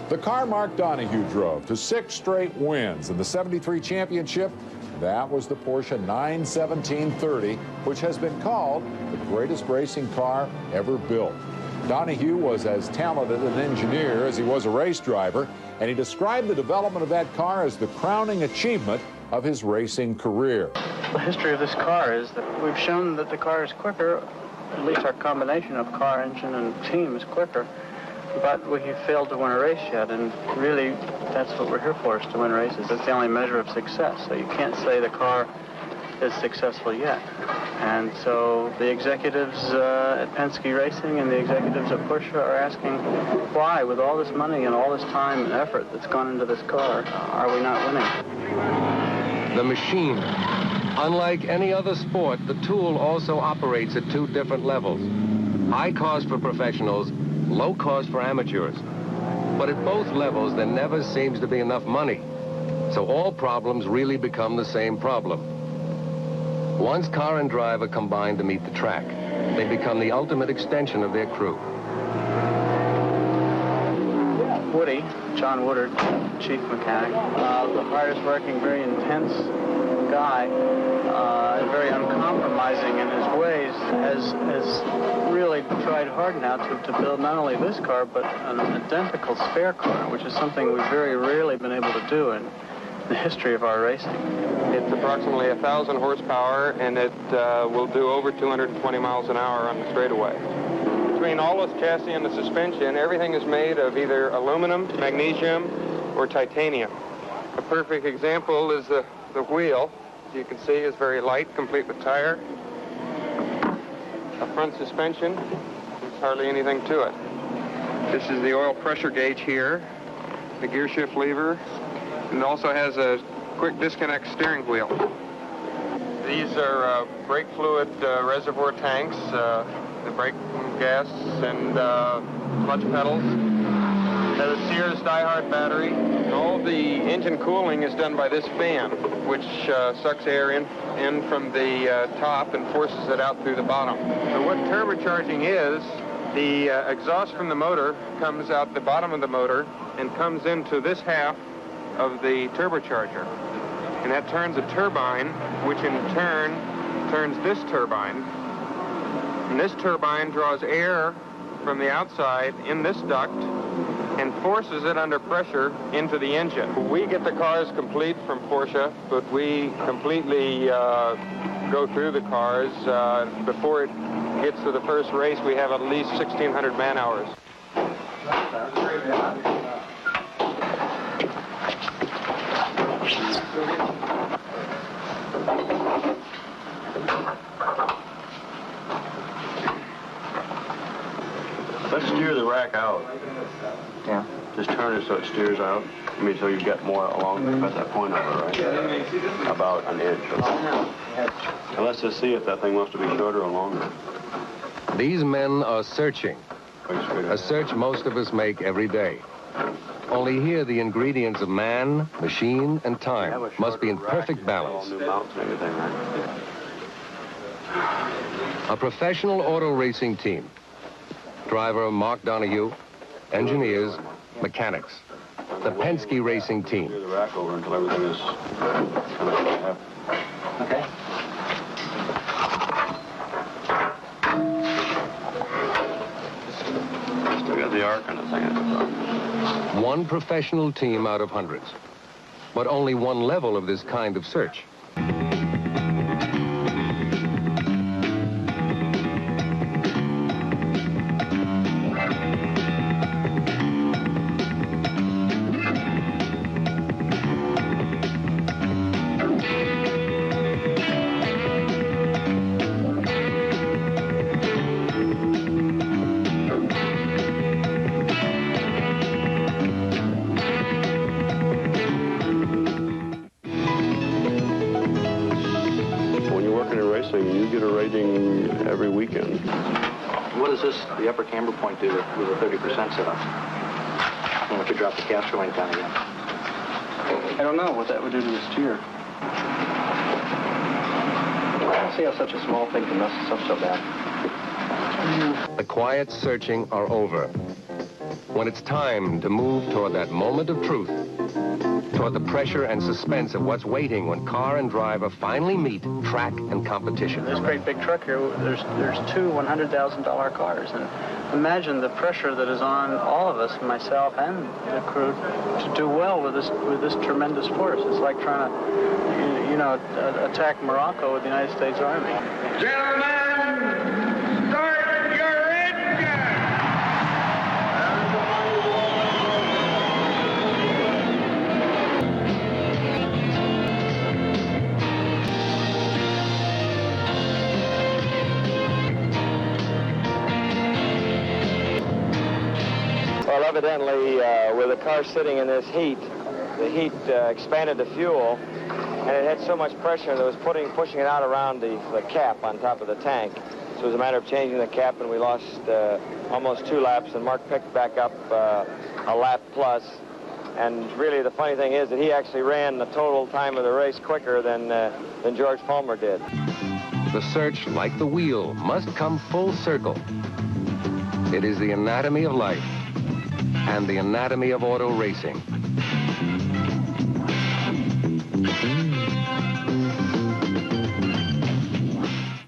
The car Mark Donohue drove to 6 straight wins in the '73 championship, that was the Porsche 91730, which has been called the greatest racing car ever built. Donohue was as talented an engineer as he was a race driver, and he described the development of that car as the crowning achievement of his racing career. The history of this car is that we've shown that the car is quicker, at least our combination of car, engine, and team is quicker, but we have failed to win a race yet, and really that's what we're here for, is to win races. That's the only measure of success, so you can't say the car is successful yet. And so the executives at Penske Racing and the executives at Porsche are asking why, with all this money and all this time and effort that's gone into this car, are we not winning? The machine. Unlike any other sport, the tool also operates at 2 different levels. High cost for professionals, low cost for amateurs. But at both levels, there never seems to be enough money. So all problems really become the same problem. Once car and driver combine to meet the track, they become the ultimate extension of their crew. Woody, John Woodard, chief mechanic, the hardest working, very intense guy, very uncompromising in his ways, has really tried hard now to build not only this car, but an identical spare car, which is something we've very rarely been able to do in the history of our racing. It's approximately 1,000 horsepower, and it will do over 220 miles an hour on the straightaway. Between all this chassis and the suspension, everything is made of either aluminum, magnesium, or titanium. A perfect example is the wheel. As you can see, is very light, complete with tire. A front suspension, there's hardly anything to it. This is the oil pressure gauge here, the gear shift lever, and it also has a quick disconnect steering wheel. These are brake fluid reservoir tanks, the brake gas and clutch pedals. There's a Sears Die-Hard battery. And all the engine cooling is done by this fan, which sucks air in from the top and forces it out through the bottom. So what turbocharging is, the exhaust from the motor comes out the bottom of the motor and comes into this half of the turbocharger. And that turns a turbine, which in turn turns this turbine. And this turbine draws air from the outside in this duct and forces it under pressure into the engine. We get the cars complete from Porsche, but we completely go through the cars. Before it gets to the first race, we have at least 1,600 man-hours. Let's steer the rack out. Yeah. Just turn it so it steers out. I mean, so you get more along at that point of it, right? About an inch. And let's just see if that thing wants to be shorter or longer. These men are searching. A search most of us make every day. Only here, the ingredients of man, machine, and time must be in perfect balance. A professional auto racing team. Driver Mark Donohue, engineers, mechanics. The Penske Racing Team. Steer the rack over until everything is Okay. Still got the arc on the thing. One professional team out of hundreds. But only one level of this kind of search. You get a rating every weekend. What does the upper camber point do with a 30% setup? And if you drop the caster length down again? I don't know what that would do to the steer. I don't see how such a small thing can mess us up so bad. The quiet searching are over. when it's time to move toward that moment of truth, toward the pressure and suspense of what's waiting when car and driver finally meet track and competition. This great big truck here, there's two $100,000 cars, and imagine the pressure that is on all of us, myself and the crew, to do well with this tremendous force. It's like trying to, you know, attack Morocco with the United States Army. Gentlemen, start your engine! Well, evidently, with the car sitting in this heat, the heat expanded the fuel, and it had so much pressure that it was pushing it out around the cap on top of the tank. So it was a matter of changing the cap, and we lost almost 2 laps, and Mark picked back up a lap plus. And really, the funny thing is that he actually ran the total time of the race quicker than George Palmer did. The search, like the wheel, must come full circle. It is the anatomy of life and the anatomy of auto racing.